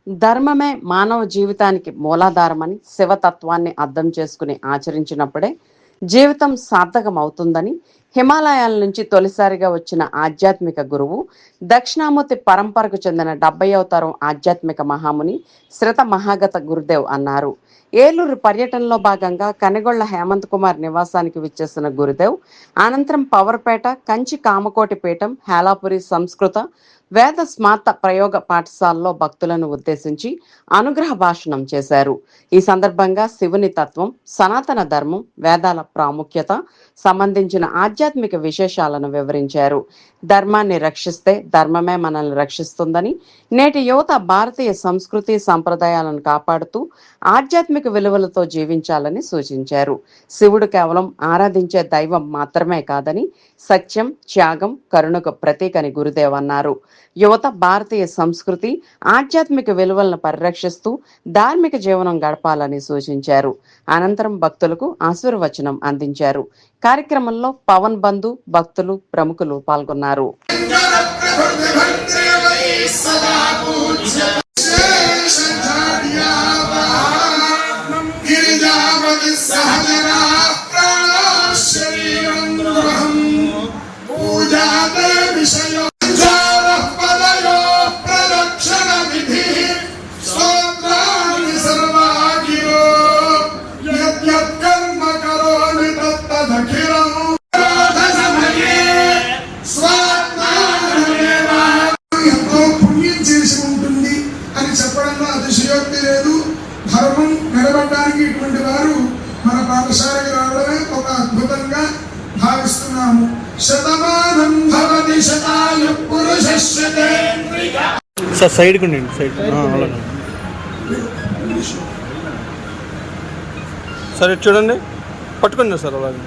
ధర్మమే మానవ జీవితానికి మూలాధారమని, శివతత్వాన్ని అర్థం చేసుకుని ఆచరించినప్పుడే జీవితం సార్థకం అవుతుందని హిమాలయాల నుంచి తొలిసారిగా వచ్చిన ఆధ్యాత్మిక గురువు, దక్షిణామూర్తి పరంపరకు చెందిన 70వ తరం ఆధ్యాత్మిక మహాముని శ్రత మహాగత గురుదేవ్ అన్నారు. ఏలూరు పర్యటనలో భాగంగా కనగొళ్ల హేమంత్ కుమార్ నివాసానికి విచ్చేసిన గురుదేవ్ అనంతరం పవర్పేట, కంచి కామకోటి పీఠం, హేలాపురి సంస్కృత వేద స్మార్త ప్రయోగ పాఠశాలలో భక్తులను ఉద్దేశించి అనుగ్రహ భాషణం చేశారు. ఈ సందర్భంగా శివుని తత్వం, సనాతన ధర్మం, వేదాల ప్రాముఖ్యత సంబంధించిన ఆధ్యాత్మిక విశేషాలను వివరించారు. ధర్మాన్ని రక్షిస్తే ధర్మమే మనల్ని రక్షిస్తుందని, నేటి యువత భారతీయ సంస్కృతి సంప్రదాయాలను కాపాడుతూ ఆధ్యాత్మిక విలువలతో జీవించాలని సూచించారు. శివుడు కేవలం ఆరాధించే దైవం మాత్రమే కాదని, సత్యం, త్యాగం, కరుణకు ప్రతీకని గురుదేవ్ అన్నారు. యువత భారతీయ సంస్కృతి, ఆధ్యాత్మిక విలువలను పరిరక్షిస్తూ ధార్మిక జీవనం గడపాలని సూచించారు. అనంతరం భక్తులకు ఆశీర్వచనం అందించారు. కార్యక్రమంలో పవన్ బంధు, భక్తులు, ప్రముఖులు పాల్గొన్నారు. చెప్పడంలో అతిశయోక్తి లేదు. ధర్మం నిలబడడానికి ఇటువంటి వారు మన పాఠశాలకు రావడమే ఒక అద్భుతంగా భావిస్తున్నాము. శతమానం భవతి శతాయు పురుషస్యేంద్రియ. సైడ్ కొండి సైడ్ సరే చూడండి, పట్టుకోండి సార్ అలాగే.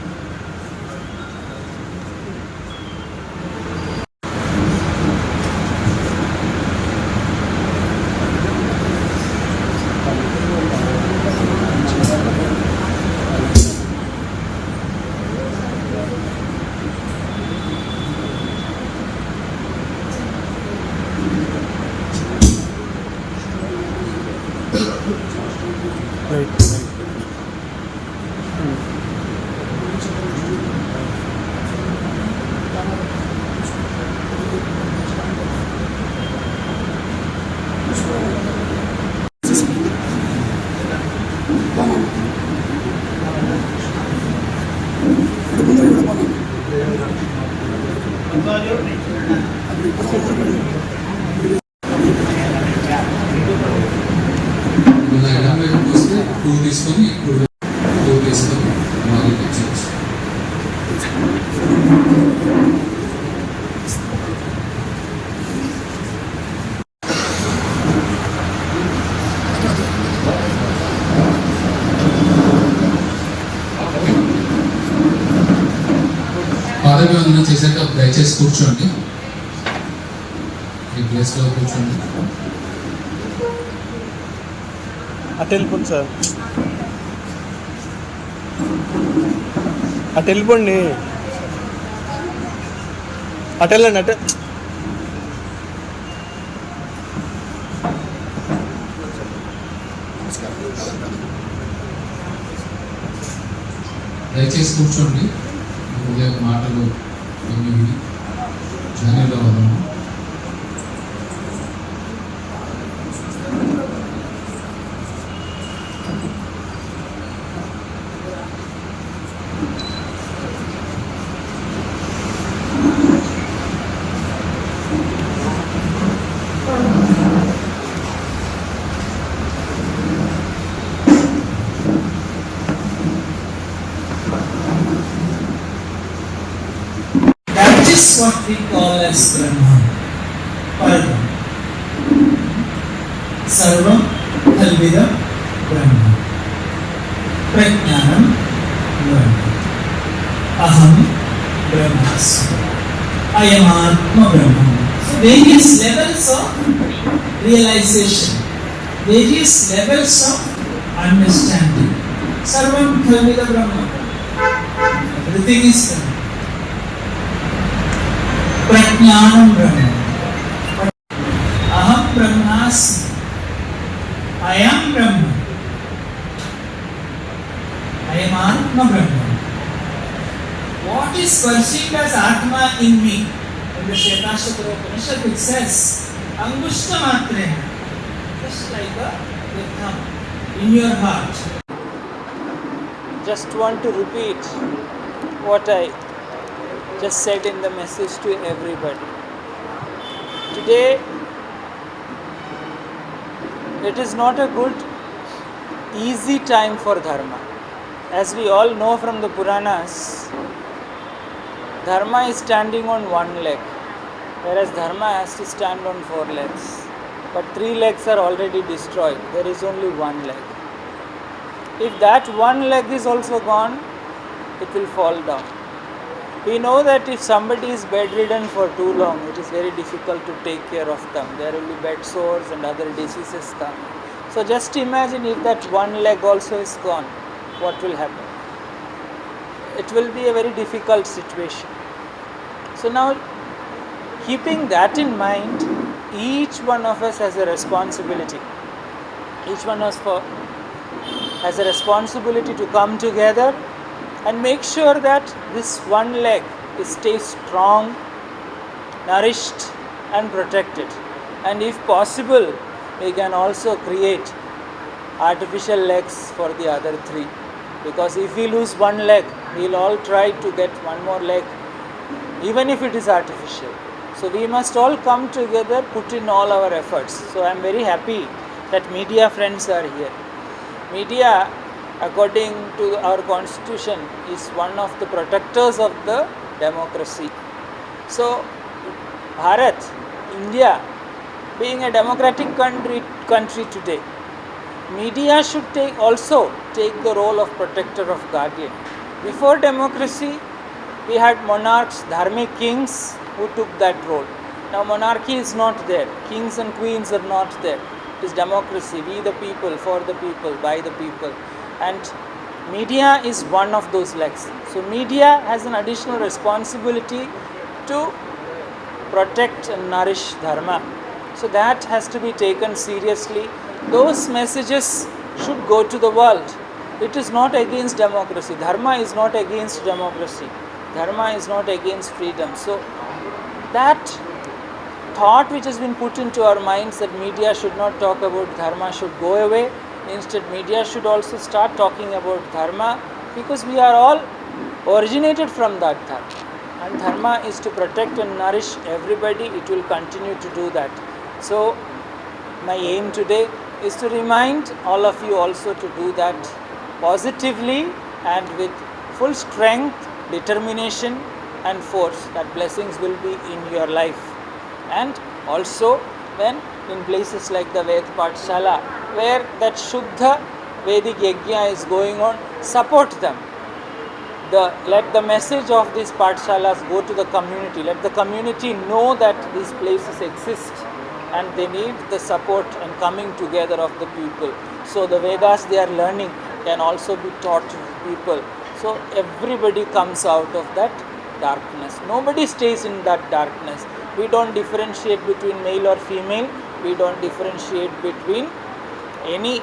తీసుకొని తీసుకొని పాదభివందనం చేశాక దయచేసి కూర్చోండి, ఈ ప్లేస్లో కూర్చోండి. అటు వెళ్ళిపోండి సార్, అటు వెళ్ళిపోండి, అటు వెళ్ళండి. అటు దయచేసి కూర్చోండి. ఉదయం మాటలు కొన్ని విని జర్నీలో వదలము. That is what we call as Brahman. Param. Sarvam Kalvidam Brahman. Prajnanam Brahman. Aham Brahmasmi. I am Atma Brahman. So various levels of realization, various levels of understanding. Sarvam Kalvidam Brahman. Everything is Brahman. Prajnanam Brahman. Aham Brahmasmi. I am Brahma. I am Atma Brahma. What is perceived as Atma in me? In the Shvetashvatara Upanishad it says, Angushta Matrena, just like a thumb in your heart. Just want to repeat what I just said in the message to everybody. Today, it is not a good, easy time for Dharma. As we all know from the Puranas, Dharma is standing on one leg, whereas Dharma has to stand on 4 legs. But 3 legs are already destroyed. There is only 1 leg. If that 1 leg is also gone, it will fall down. We know that if somebody is bedridden for too long, it is very difficult to take care of them. There will be bed sores and other diseases come. So just imagine if that 1 leg also is gone, what will happen? It will be a very difficult situation. So now, keeping that in mind, each one of us has a responsibility. Each one of us has a responsibility to come together and make sure that this 1 leg stays strong, nourished and protected. And if possible, we can also create artificial legs for the other 3. Because if we lose 1 leg, we will all try to get 1 more leg, even if it is artificial. So we must all come together, put in all our efforts. So I am very happy that media friends are here. Media, according to our constitution, is one of the protectors of the democracy. So Bharat, India, being a democratic country today, media should also take the role of protector of guardian. Before democracy, we had monarchs, dharmic kings who took that role. Now monarchy is not there. Kings and queens are not there. It is democracy. We the people, for the people, by the people. And media is one of those legs. So media has an additional responsibility to protect and nourish dharma. So that has to be taken seriously. Those messages should go to the world. It is not against democracy. Dharma is not against democracy. Dharma is not against freedom. So that thought which has been put into our minds that media should not talk about dharma should go away. Instead, media should also start talking about dharma, because we are all originated from that dharma. And dharma is to protect and nourish everybody. It will continue to do that. So my aim today is to remind all of you also to do that positively and with full strength, determination and force, that blessings will be in your life. And also when in places like the Ved Pathshala, where that Shuddha Vedic Yajna is going on, support them. Let the message of these Pathshalas go to the community. Let the community know that these places exist and they need the support and coming together of the people. So the Vedas they are learning can also be taught to people. So everybody comes out of that darkness. Nobody stays in that darkness. We don't differentiate between male or female. We don't differentiate between any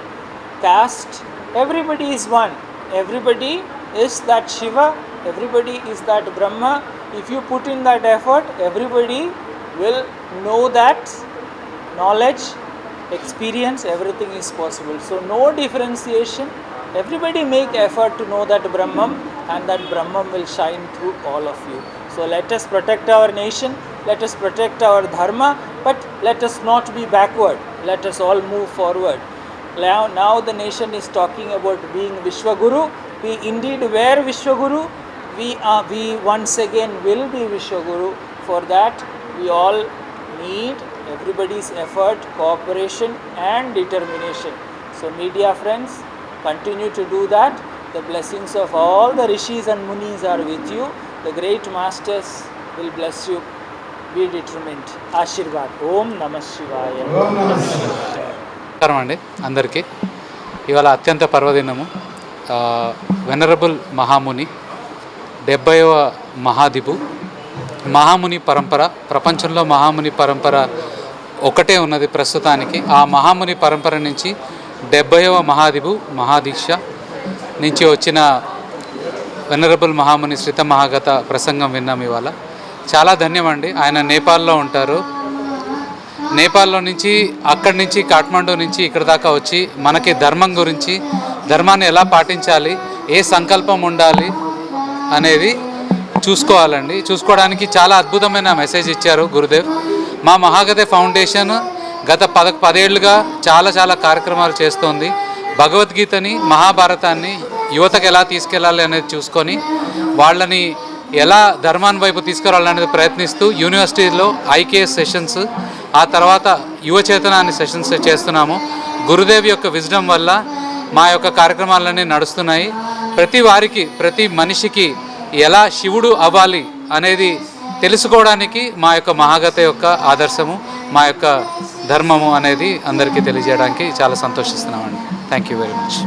caste. Everybody is one. Everybody is that Shiva. Everybody is that Brahma. If you put in that effort, everybody will know that knowledge, experience, everything is possible. So no differentiation. Everybody make effort to know that Brahman, and that Brahman will shine through all of you. So let us protect our nation, let us protect our dharma, but let us not be backward. Let us all move forward. Now the nation is talking about being Vishwaguru. We indeed were Vishwaguru. We once again will be Vishwaguru. For that we all need everybody's effort, cooperation and determination. So media friends, continue to do that. The blessings of all the rishis and munis are with you. The great masters will bless you. Be determined. Ashirvad. Om Namah Shivaya. నమస్కారం అండి అందరికీ. ఇవాళ అత్యంత పర్వదినము. Venerable మహాముని 70వ మహాదిపు మహాముని పరంపర. ప్రపంచంలో మహాముని పరంపర ఒకటే ఉన్నది ప్రస్తుతానికి. ఆ మహాముని పరంపర నుంచి 70వ మహాదీక్ష నుంచి వచ్చిన వెనరబుల్ మహాముని శ్రీత మహాగత ప్రసంగం విన్నాం ఇవాళ. చాలా ధన్యమండి. ఆయన నేపాల్లో ఉంటారు. నేపాల్లో నుంచి అక్కడి నుంచి కాఠ్మండూ నుంచి ఇక్కడ దాకా వచ్చి మనకి ధర్మం గురించి, ధర్మాన్ని ఎలా పాటించాలి, ఏ సంకల్పం ఉండాలి అనేది చూసుకోవాలండి. చూసుకోవడానికి చాలా అద్భుతమైన మెసేజ్ ఇచ్చారు గురుదేవ్. మా మహాగతే ఫౌండేషన్ గత 10 ఏళ్ళుగా చాలా కార్యక్రమాలు చేస్తోంది. భగవద్గీతని, మహాభారతాన్ని యువతకు ఎలా తీసుకెళ్ళాలి అనేది చూసుకొని వాళ్ళని ఎలా ధర్మాన్ని వైపు తీసుకురావాలనేది ప్రయత్నిస్తూ యూనివర్సిటీలో ఐకేఎస్ సెషన్స్, ఆ తర్వాత యువచేతనాన్ని సెషన్స్ చేస్తున్నాము. గురుదేవ్ యొక్క విజ్డమ్ వల్ల మా యొక్క కార్యక్రమాలన్నీ నడుస్తున్నాయి. ప్రతి వారికి, ప్రతి మనిషికి ఎలా శివుడు అవ్వాలి అనేది తెలుసుకోవడానికి మా యొక్క మహాగత యొక్క ఆదర్శము, మా యొక్క ధర్మము అనేది అందరికీ తెలియజేయడానికి చాలా సంతోషిస్తున్నామండి. Thank you very much.